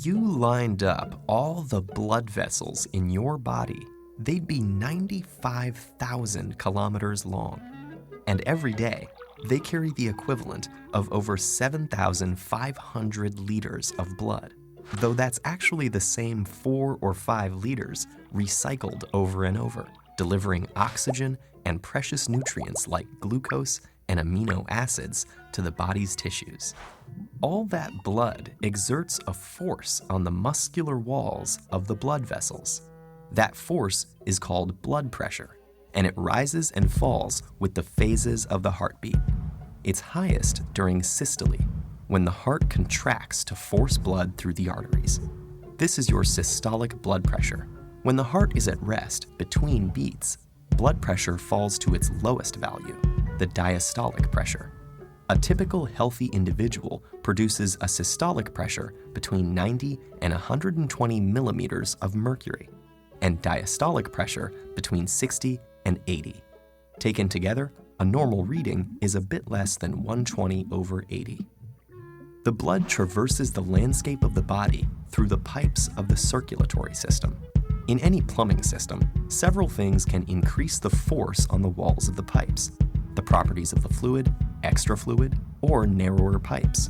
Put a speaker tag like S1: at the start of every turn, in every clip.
S1: You lined up all the blood vessels in your body, they'd be 95,000 kilometers long. And every day, they carry the equivalent of over 7,500 liters of blood, though that's actually the same 4 or 5 liters recycled over and over, delivering oxygen and precious nutrients like glucose and amino acids to the body's tissues. All that blood exerts a force on the muscular walls of the blood vessels. That force is called blood pressure, and it rises and falls with the phases of the heartbeat. It's highest during systole, when the heart contracts to force blood through the arteries. This is your systolic blood pressure. When the heart is at rest between beats, blood pressure falls to its lowest value, the diastolic pressure. A typical healthy individual produces a systolic pressure between 90 and 120 millimeters of mercury, and diastolic pressure between 60 and 80. Taken together, a normal reading is a bit less than 120/80. The blood traverses the landscape of the body through the pipes of the circulatory system. In any plumbing system, several things can increase the force on the walls of the pipes: the properties of the fluid, extra fluid, or narrower pipes.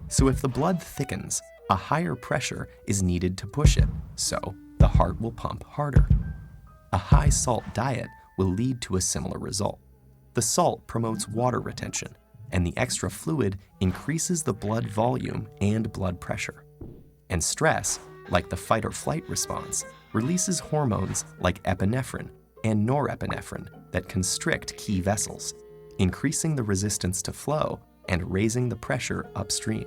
S1: So if the blood thickens, a higher pressure is needed to push it, so the heart will pump harder. A high salt diet will lead to a similar result. The salt promotes water retention, and the extra fluid increases the blood volume and blood pressure. And stress, like the fight or flight response, releases hormones like epinephrine and norepinephrine that constrict key vessels, increasing the resistance to flow and raising the pressure upstream.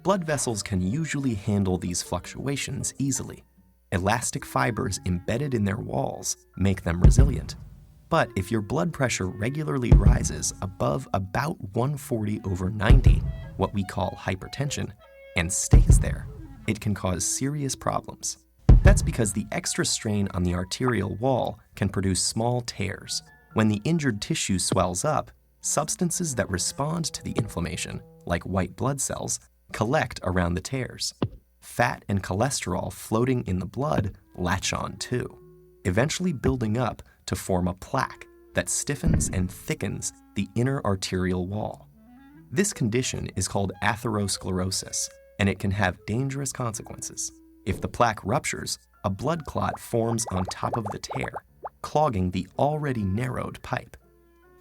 S1: Blood vessels can usually handle these fluctuations easily. Elastic fibers embedded in their walls make them resilient. But if your blood pressure regularly rises above about 140/90, what we call hypertension, and stays there, it can cause serious problems. That's because the extra strain on the arterial wall can produce small tears. When the injured tissue swells up, substances that respond to the inflammation, like white blood cells, collect around the tears. Fat and cholesterol floating in the blood latch on too, eventually building up to form a plaque that stiffens and thickens the inner arterial wall. This condition is called atherosclerosis, and it can have dangerous consequences. If the plaque ruptures, a blood clot forms on top of the tear, clogging the already narrowed pipe.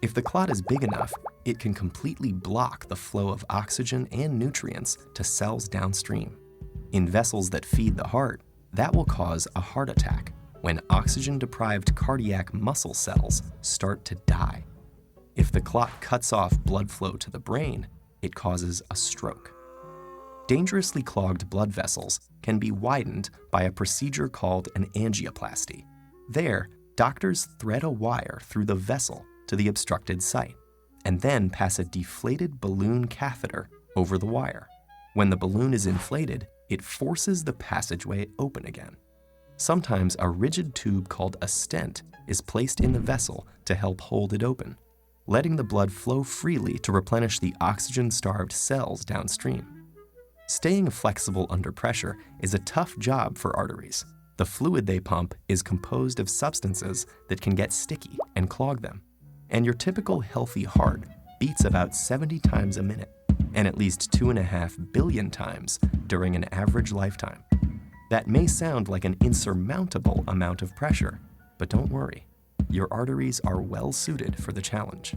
S1: If the clot is big enough, it can completely block the flow of oxygen and nutrients to cells downstream. In vessels that feed the heart, that will cause a heart attack when oxygen-deprived cardiac muscle cells start to die. If the clot cuts off blood flow to the brain, it causes a stroke. Dangerously clogged blood vessels can be widened by a procedure called an angioplasty. There, doctors thread a wire through the vessel to the obstructed site, and then pass a deflated balloon catheter over the wire. When the balloon is inflated, it forces the passageway open again. Sometimes a rigid tube called a stent is placed in the vessel to help hold it open, letting the blood flow freely to replenish the oxygen-starved cells downstream. Staying flexible under pressure is a tough job for arteries. The fluid they pump is composed of substances that can get sticky and clog them. And your typical healthy heart beats about 70 times a minute, and at least 2.5 billion times during an average lifetime. That may sound like an insurmountable amount of pressure, but don't worry. Your arteries are well suited for the challenge.